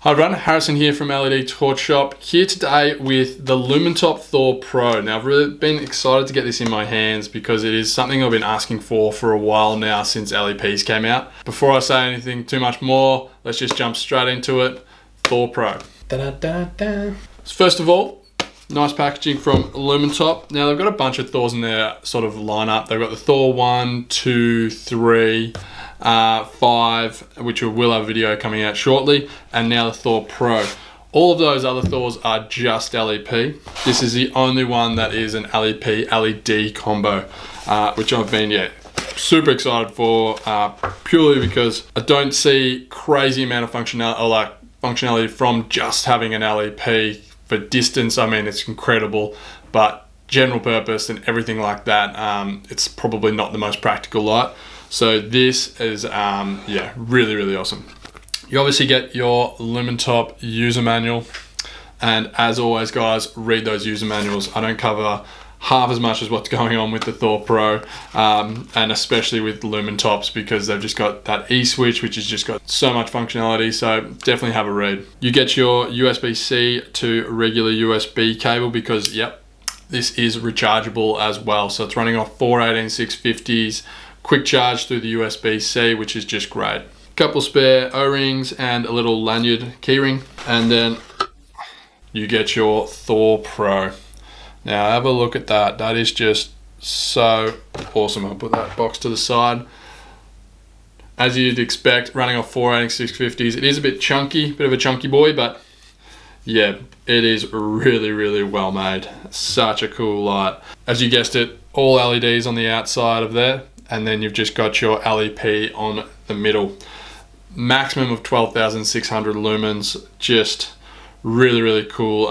Hi everyone, Harrison here from LED Torch Shop, here today with the Lumintop Thor Pro. Now I've really been excited to get this in my hands because it is something I've been asking for a while now since LEPs came out. Before I say anything too much more, let's just jump straight into it. Thor Pro. So first of all, nice packaging from Lumintop. Now they've got a bunch of Thors in their sort of lineup. They've got the Thor 1, 2, 3, 5, which will have a video coming out shortly, and now the Thor Pro. All of those other Thors are just LEP. This is the only one that is an LEP LED combo, which I've been super excited for, purely because I don't see crazy amount of functionality from just having an LEP. For distance, I mean, it's incredible, but general purpose and everything like that, it's probably not the most practical light. So this is, really, really awesome. You obviously get your Lumintop user manual. And as always, guys, read those user manuals. I don't cover half as much as what's going on with the Thor Pro, and especially with Lumintops, because they've just got that E-switch, which has just got so much functionality. So definitely have a read. You get your USB-C to regular USB cable because, this is rechargeable as well. So it's running off 4 18650s. Quick charge through the USB-C, which is just great. Couple spare O-rings and a little lanyard keyring, and then you get your Thor Pro. Now have a look at that. That is just so awesome. I'll put that box to the side. As you'd expect, running off 4 18650s. It is a bit chunky, bit of a chunky boy, but yeah, it is really, really well made. Such a cool light. As you guessed it, all LEDs on the outside of there, and then you've just got your LEP on the middle. Maximum of 12,600 lumens, just really, really cool.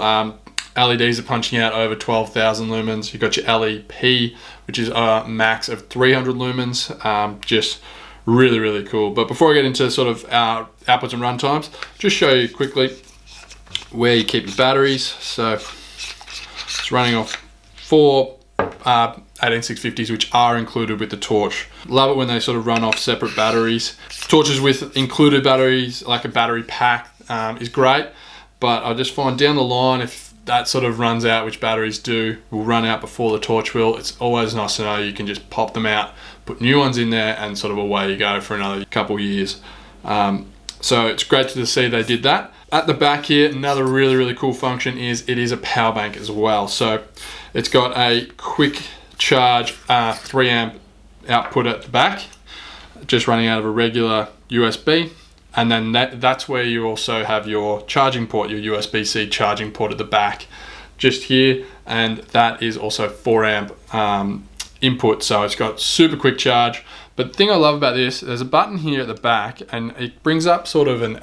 LEDs are punching out over 12,000 lumens. You've got your LEP, which is a max of 300 lumens. Just really, really cool. But before I get into sort of our outputs and run times, just show you quickly where you keep your batteries. So it's running off 4 18650s, which are included with the torch. Love it when they sort of run off separate batteries. Torches with included batteries, like a battery pack, is great, but I just find down the line, if that sort of runs out, which batteries will run out before the torch will, it's always nice to know you can just pop them out, put new ones in there, and sort of away you go for another couple years. So it's great to see they did that. At the back here, another really, really cool function is it is a power bank as well. So it's got a quick charge 3 amp output at the back, just running out of a regular USB. And then that's where you also have your charging port, your USB-C charging port at the back, just here. And that is also 4 amp input. So it's got super quick charge. But the thing I love about this, there's a button here at the back, and it brings up sort of an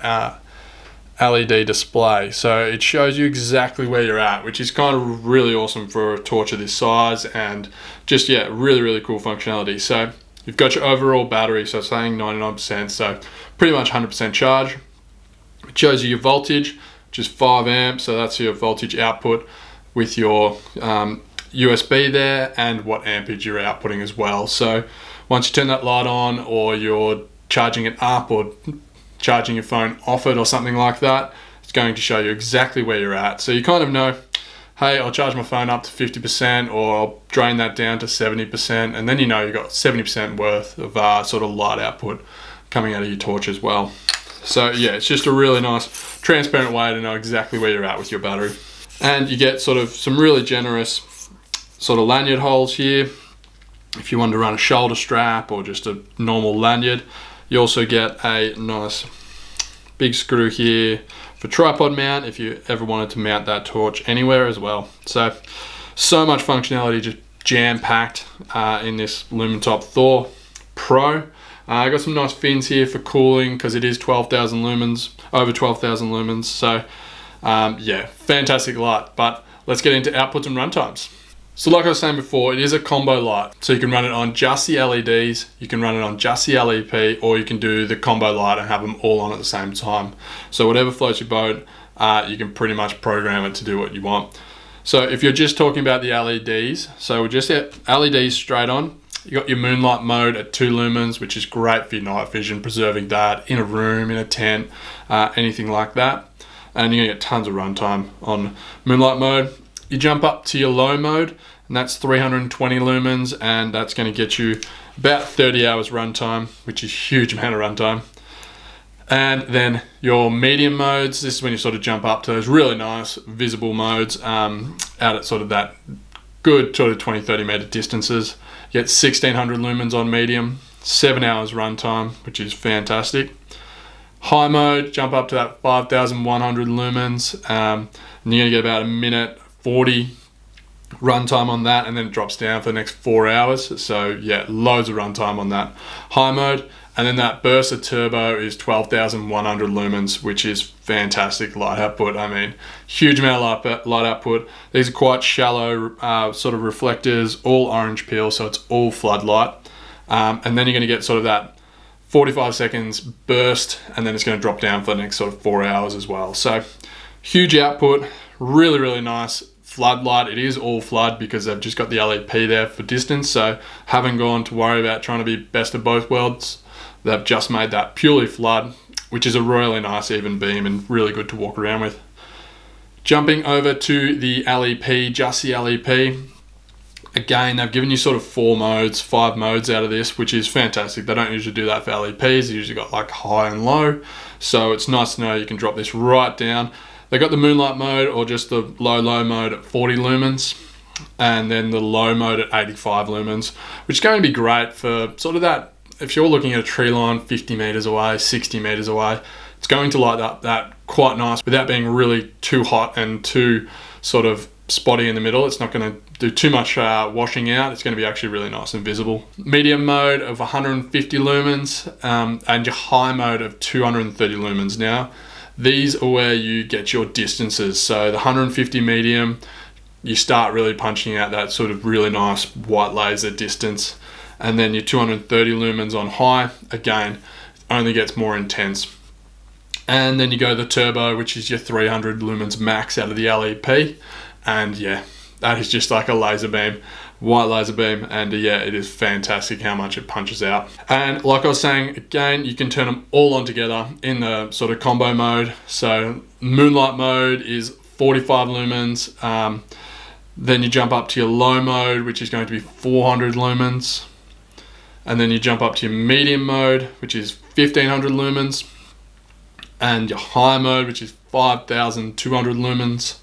LED display. So it shows you exactly where you're at, which is kind of really awesome for a torch of this size, and just, really, really cool functionality. So you've got your overall battery, so it's saying 99%, so pretty much 100% charge. It shows you your voltage, which is 5 amps, so that's your voltage output with your USB there, and what ampage you're outputting as well. So once you turn that light on, or you're charging it up, or charging your phone off it, or something like that, it's going to show you exactly where you're at. So you kind of know, hey, I'll charge my phone up to 50%, or I'll drain that down to 70%, and then you know you've got 70% worth of sort of light output coming out of your torch as well. So yeah, it's just a really nice, transparent way to know exactly where you're at with your battery. And you get sort of some really generous sort of lanyard holes here, if you want to run a shoulder strap or just a normal lanyard. You also get a nice big screw here for tripod mount, if you ever wanted to mount that torch anywhere as well. So much functionality just jam-packed in this Lumintop Thor Pro. I got some nice fins here for cooling, because it is 12,000 lumens, over 12,000 lumens. So fantastic light. But let's get into outputs and runtimes. So like I was saying before, it is a combo light. So you can run it on just the LEDs, you can run it on just the LEP, or you can do the combo light and have them all on at the same time. So whatever floats your boat, you can pretty much program it to do what you want. So if you're just talking about the LEDs, so we'll just get LEDs straight on. You got your moonlight mode at 2 lumens, which is great for your night vision, preserving that in a room, in a tent, anything like that. and you're gonna get tons of runtime on moonlight mode. You jump up to your low mode, and that's 320 lumens, and that's gonna get you about 30 hours runtime, which is a huge amount of runtime. And then your medium modes, this is when you sort of jump up to those really nice visible modes out at sort of that good sort of 20-30 meter distances. You get 1600 lumens on medium, 7 hours runtime, which is fantastic. High mode, jump up to that 5100 lumens, and you're gonna get about 1:40 runtime on that, and then it drops down for the next 4 hours. So yeah, loads of runtime on that high mode. And then that burst of turbo is 12,100 lumens, which is fantastic light output. I mean, huge amount of light output. These are quite shallow sort of reflectors, all orange peel, so it's all floodlight. And then you're gonna get sort of that 45 seconds burst, and then it's gonna drop down for the next sort of 4 hours as well. So huge output, really, really nice floodlight. It is all flood because they've just got the LEP there for distance, so haven't gone to worry about trying to be best of both worlds. They've just made that purely flood, which is a really nice even beam and really good to walk around with. Jumping over to the LEP, just the LEP. Again, they've given you sort of 5 modes out of this, which is fantastic. They don't usually do that for LEPs. They usually got like high and low. So it's nice to know you can drop this right down. They got the moonlight mode or just the low mode at 40 lumens. And then the low mode at 85 lumens, which is going to be great for sort of that, if you're looking at a tree line 50 meters away, 60 meters away, it's going to light up that quite nice without being really too hot and too sort of spotty in the middle. It's not going to do too much washing out. It's going to be actually really nice and visible. Medium mode of 150 lumens and your high mode of 230 lumens. Now, these are where you get your distances. So the 150 medium, you start really punching out that sort of really nice white laser distance. And then your 230 lumens on high, again, only gets more intense. And then you go the turbo, which is your 300 lumens max out of the LEP. And yeah, that is just like a laser beam, white laser beam. And yeah, it is fantastic how much it punches out. And like I was saying, again, you can turn them all on together in the sort of combo mode. So moonlight mode is 45 lumens. Then you jump up to your low mode, which is going to be 400 lumens. And then you jump up to your medium mode, which is 1500 lumens. And your high mode, which is 5200 lumens.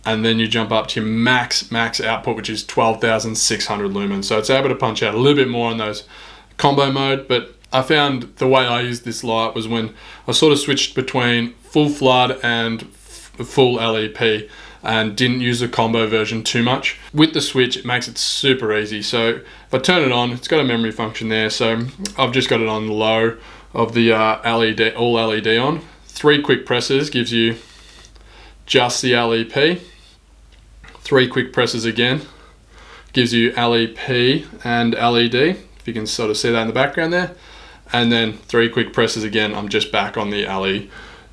And then you jump up to your max output, which is 12,600 lumens. So it's able to punch out a little bit more on those combo mode. But I found the way I used this light was when I sort of switched between full flood and full LEP, and didn't use the combo version too much. With the switch, it makes it super easy. So if I turn it on, it's got a memory function there. So I've just got it on the low of the LED, all LED on. 3 quick presses gives you just the LEP. 3 quick presses again gives you LEP and LED. If you can sort of see that in the background there. And then 3 quick presses again, I'm just back on the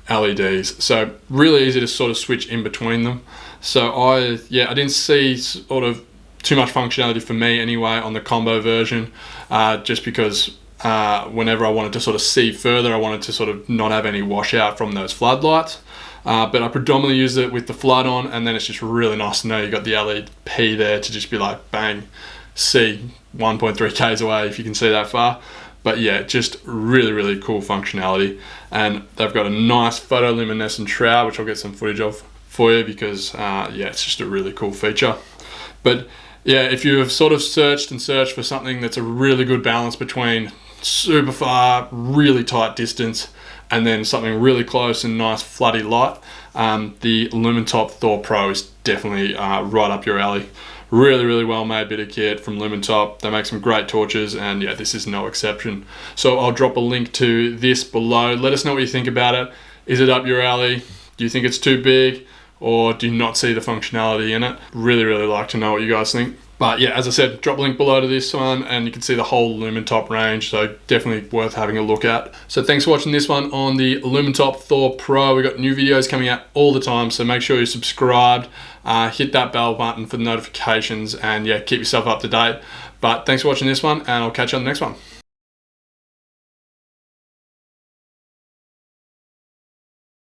LEDs. So really easy to sort of switch in between them. So I didn't see sort of too much functionality for me anyway on the combo version, just because whenever I wanted to sort of see further, I wanted to sort of not have any washout from those floodlights. But I predominantly use it with the flood on, and then it's just really nice to know you got the LEP there to just be like, bang, see 1.3 Ks away if you can see that far. But yeah, just really, really cool functionality. And they've got a nice photoluminescent shroud, which I'll get some footage of for you because yeah, it's just a really cool feature. But yeah, if you have sort of searched for something that's a really good balance between super far, really tight distance, and then something really close and nice floody light, the Lumintop Thor Pro is definitely right up your alley. Really, really well made bit of kit from Lumintop. They make some great torches, and yeah, this is no exception. So I'll drop a link to this below. Let us know what you think about it. Is it up your alley? Do you think it's too big? Or do you not see the functionality in it? Really, really like to know what you guys think. But yeah, as I said, drop a link below to this one, and you can see the whole Lumintop range, so definitely worth having a look at. So thanks for watching this one on the Lumintop Thor Pro. We've got new videos coming out all the time, so make sure you're subscribed, hit that bell button for the notifications, and yeah, keep yourself up to date. But thanks for watching this one, and I'll catch you on the next one.